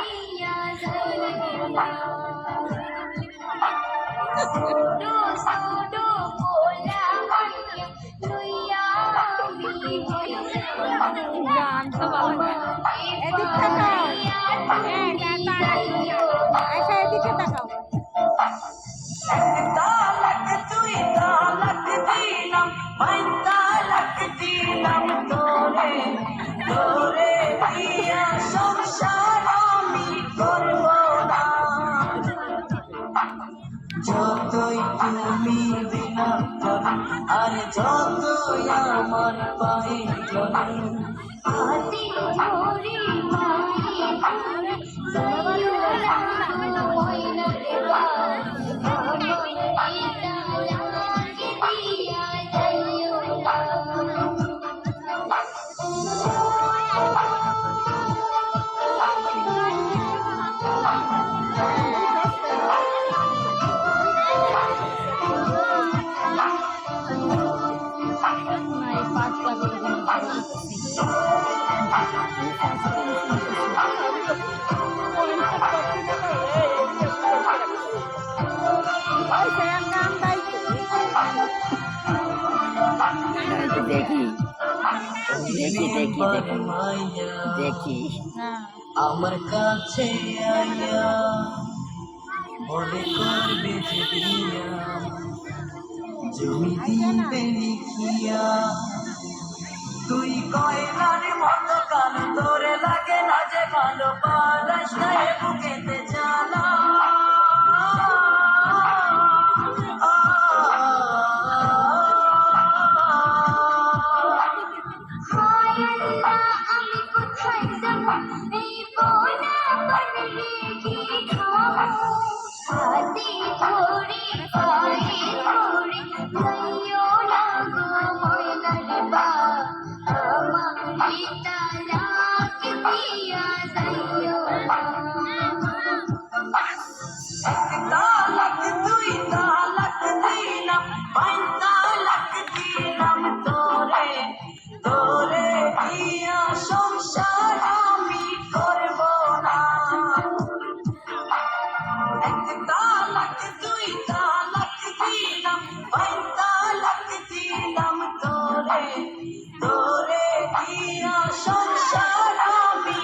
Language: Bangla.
দিয়া যাইয়া সুডু সুডু কোলা মাইয়া লইয়া আমি হইলাম গান তো ভালো গান। এদিক তাকাও। হ্যাঁ, গান তাড়াতাড়ি। আচ্ছা, এদিকে তাকাও। তালাক তুই তালাক দিলাম ভাই তালাক দিলাম তোরে তোরে দিয়া সংসার আমি করব না যতই তুমি দিনা আর যতই আমার পায়ে চলে হাতে ধরে মায়ে ধরে যাইও না ময়না রে আমার পিতা লাগে দিয়া যাইও না না, এই পাঁচটা করে কোনো ভালো দেখি দেখি দেখি দেখি দেখি না আমার কাছে আইয়া বলে করবে যে বিয়া জমি দিবে লিখিয়া তুই কয়লার মতো কান তোরে লাগে না যে ভালো পালাস না এ বুকেতে জানা হায় আল্লাহ আমি কোথায় যাব এই বোনা বনলে কি খাবো হাতে ধরে পায়ে ধরে যাইও না গো ময়না রে বা আমার পিতা লাগে দিয়া যাইও না তালাক তুই তালাক দিলাম ভাই তালাক দিলাম তোরে তোরে দিয়া সংসার আমি করব না তালাক তুই তালাক দিলাম ভাই তালাক দিলাম তোরে তোরে দিয়া সংসার আমি